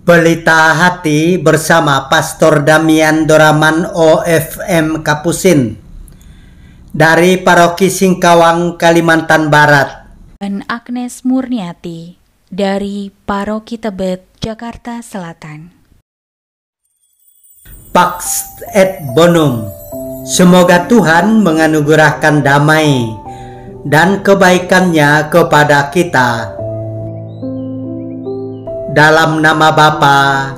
Pelita Hati bersama Pastor Damian Doraman OFM Kapusin dari Paroki Singkawang, Kalimantan Barat, dan Agnes Murniati dari Paroki Tebet, Jakarta Selatan. Pax et Bonum. Semoga Tuhan menganugerahkan damai dan kebaikannya kepada kita. Dalam nama Bapa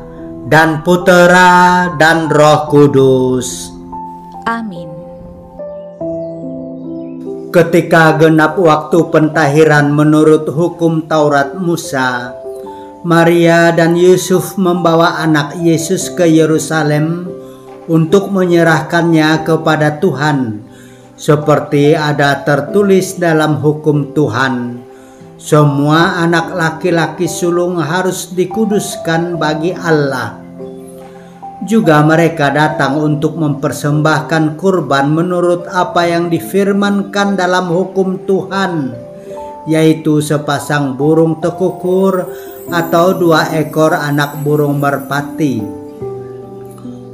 dan Putera dan Roh Kudus. Amin. Ketika genap waktu pentahiran menurut hukum Taurat Musa, Maria dan Yusuf membawa anak Yesus ke Yerusalem untuk menyerahkannya kepada Tuhan, seperti ada tertulis dalam hukum Tuhan. Semua anak laki-laki sulung harus dikuduskan bagi Allah. Juga mereka datang untuk mempersembahkan kurban menurut apa yang difirmankan dalam hukum Tuhan, yaitu sepasang burung tekukur atau 2 ekor anak burung merpati.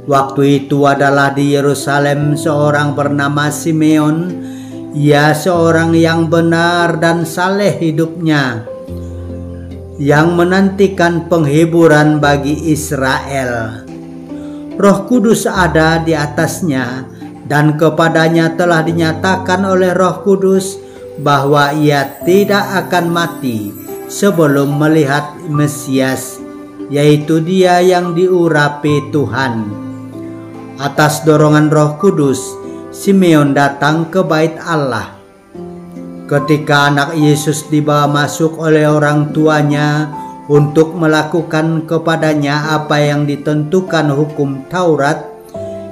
Waktu itu adalah di Yerusalem seorang bernama Simeon. Ia seorang yang benar dan saleh hidupnya, yang menantikan penghiburan bagi Israel. Roh Kudus ada di atasnya, dan kepadanya telah dinyatakan oleh Roh Kudus bahwa ia tidak akan mati sebelum melihat Mesias, yaitu Dia yang diurapi Tuhan. Atas dorongan Roh Kudus, Simeon datang ke bait Allah. Ketika anak Yesus dibawa masuk oleh orang tuanya untuk melakukan kepadanya apa yang ditentukan hukum Taurat,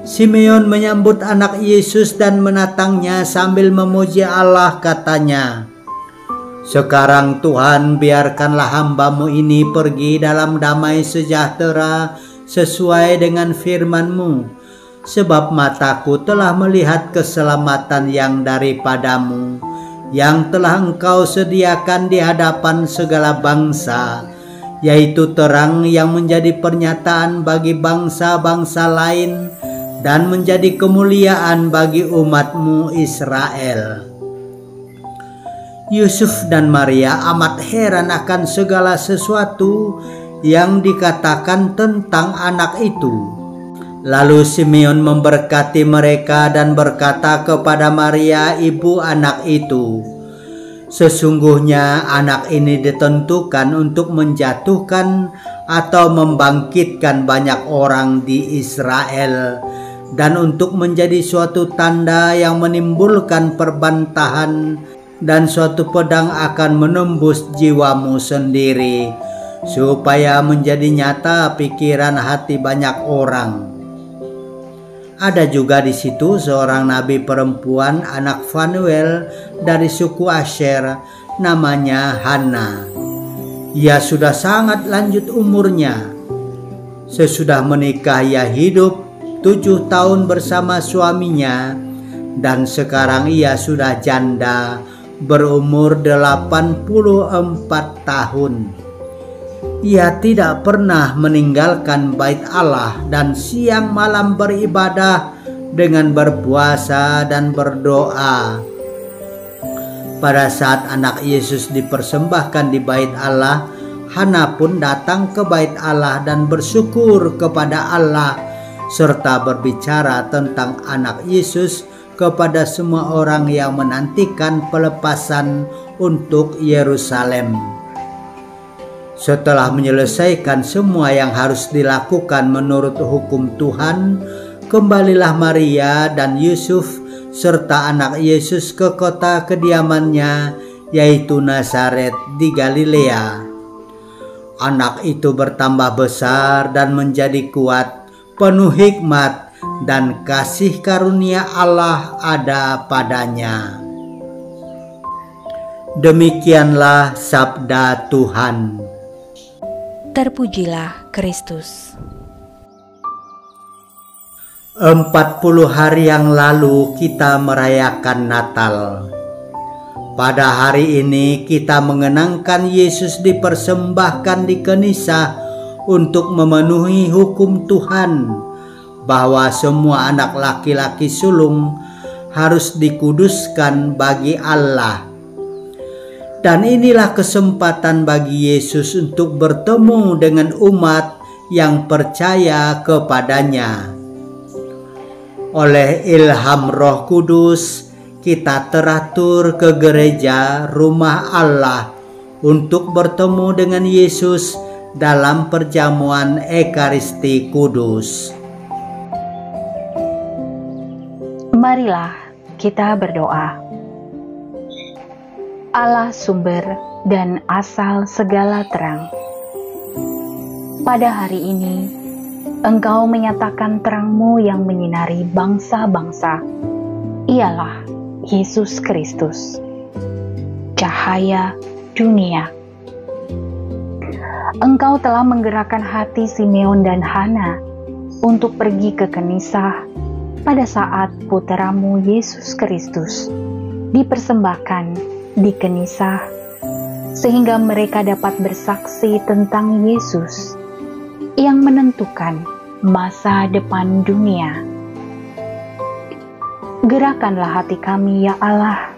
Simeon menyambut anak Yesus dan menatangnya sambil memuji Allah, katanya, "Sekarang Tuhan, biarkanlah hamba-Mu ini pergi dalam damai sejahtera sesuai dengan firman-Mu. Sebab mataku telah melihat keselamatan yang daripada-Mu, yang telah Engkau sediakan di hadapan segala bangsa, yaitu terang yang menjadi pernyataan bagi bangsa-bangsa lain dan menjadi kemuliaan bagi umat-Mu Israel." Yusuf dan Maria amat heran akan segala sesuatu yang dikatakan tentang anak itu. Lalu Simeon memberkati mereka dan berkata kepada Maria, ibu anak itu, "Sesungguhnya anak ini ditentukan untuk menjatuhkan atau membangkitkan banyak orang di Israel, dan untuk menjadi suatu tanda yang menimbulkan perbantahan, dan suatu pedang akan menembus jiwamu sendiri, supaya menjadi nyata pikiran hati banyak orang." Ada juga di situ seorang nabi perempuan, anak Fanuel dari suku Asher, namanya Hana. Ia sudah sangat lanjut umurnya. Sesudah menikah ia hidup 7 tahun bersama suaminya, dan sekarang ia sudah janda berumur 84 tahun. Ia tidak pernah meninggalkan bait Allah dan siang malam beribadah dengan berpuasa dan berdoa. Pada saat anak Yesus dipersembahkan di bait Allah, Hana pun datang ke bait Allah dan bersyukur kepada Allah serta berbicara tentang anak Yesus kepada semua orang yang menantikan pelepasan untuk Yerusalem. Setelah menyelesaikan semua yang harus dilakukan menurut hukum Tuhan, kembalilah Maria dan Yusuf serta anak Yesus ke kota kediamannya, yaitu Nazaret di Galilea. Anak itu bertambah besar dan menjadi kuat, penuh hikmat, dan kasih karunia Allah ada padanya. Demikianlah sabda Tuhan. Terpujilah Kristus. 40 hari yang lalu kita merayakan Natal. Pada hari ini kita mengenangkan Yesus dipersembahkan di Kenisa untuk memenuhi hukum Tuhan bahwa semua anak laki-laki sulung harus dikuduskan bagi Allah. Dan inilah kesempatan bagi Yesus untuk bertemu dengan umat yang percaya kepadanya. Oleh ilham Roh Kudus, kita teratur ke gereja rumah Allah untuk bertemu dengan Yesus dalam perjamuan Ekaristi Kudus. Marilah kita berdoa. Allah sumber dan asal segala terang, pada hari ini Engkau menyatakan terang-Mu yang menyinari bangsa-bangsa. Ialah Yesus Kristus, cahaya dunia. Engkau telah menggerakkan hati Simeon dan Hana untuk pergi ke Kenisah pada saat putra-Mu Yesus Kristus dipersembahkan di Kenisah, sehingga mereka dapat bersaksi tentang Yesus yang menentukan masa depan dunia. Gerakkanlah hati kami, ya Allah,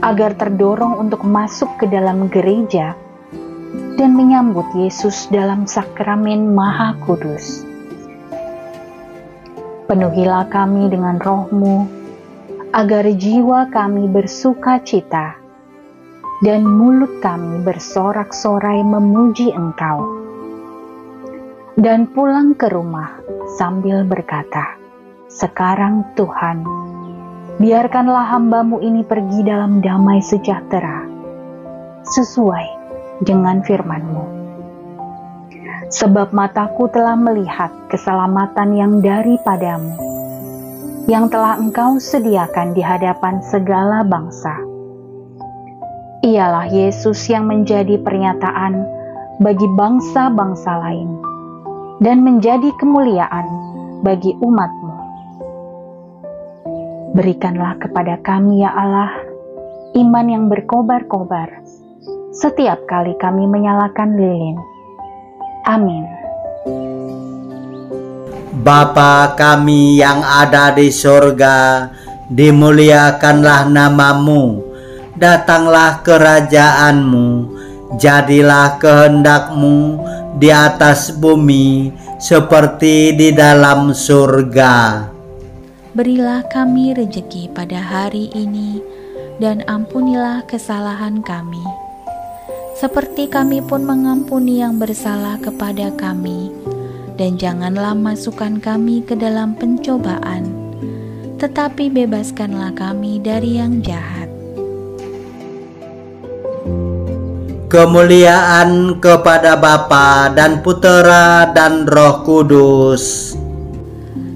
agar terdorong untuk masuk ke dalam gereja dan menyambut Yesus dalam sakramen Maha Kudus. Penuhilah kami dengan Roh-Mu, agar jiwa kami bersuka cita dan mulut kami bersorak-sorai memuji Engkau, dan pulang ke rumah sambil berkata, "Sekarang Tuhan, biarkanlah hamba-Mu ini pergi dalam damai sejahtera, sesuai dengan firman-Mu. Sebab mataku telah melihat keselamatan yang daripadamu, yang telah Engkau sediakan di hadapan segala bangsa. Ialah Yesus yang menjadi pernyataan bagi bangsa-bangsa lain, dan menjadi kemuliaan bagi umat-Mu. Berikanlah kepada kami, ya Allah, iman yang berkobar-kobar setiap kali kami menyalakan lilin. Amin. Bapa kami yang ada di sorga, dimuliakanlah nama-Mu, datanglah kerajaan-Mu, jadilah kehendak-Mu di atas bumi seperti di dalam surga. Berilah kami rejeki pada hari ini, dan ampunilah kesalahan kami, seperti kami pun mengampuni yang bersalah kepada kami. Dan janganlah masukkan kami ke dalam pencobaan, tetapi bebaskanlah kami dari yang jahat. Kemuliaan kepada Bapa dan Putera dan Roh Kudus,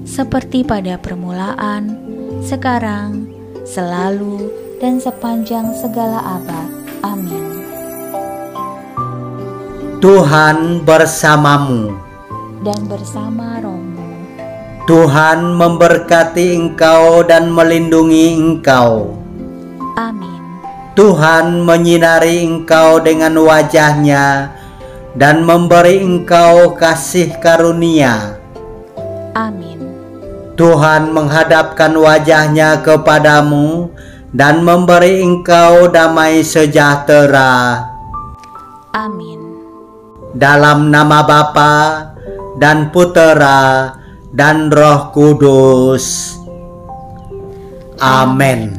seperti pada permulaan, sekarang, selalu, dan sepanjang segala abad. Amin. Tuhan bersamamu Dan bersama Roh-Mu. Tuhan memberkati engkau dan melindungi engkau. Amin. Tuhan menyinari engkau dengan wajah-Nya dan memberi engkau kasih karunia. Amin. Tuhan menghadapkan wajah-Nya kepadamu dan memberi engkau damai sejahtera. Amin. Dalam nama Bapa dan Putera dan Roh Kudus. Amin.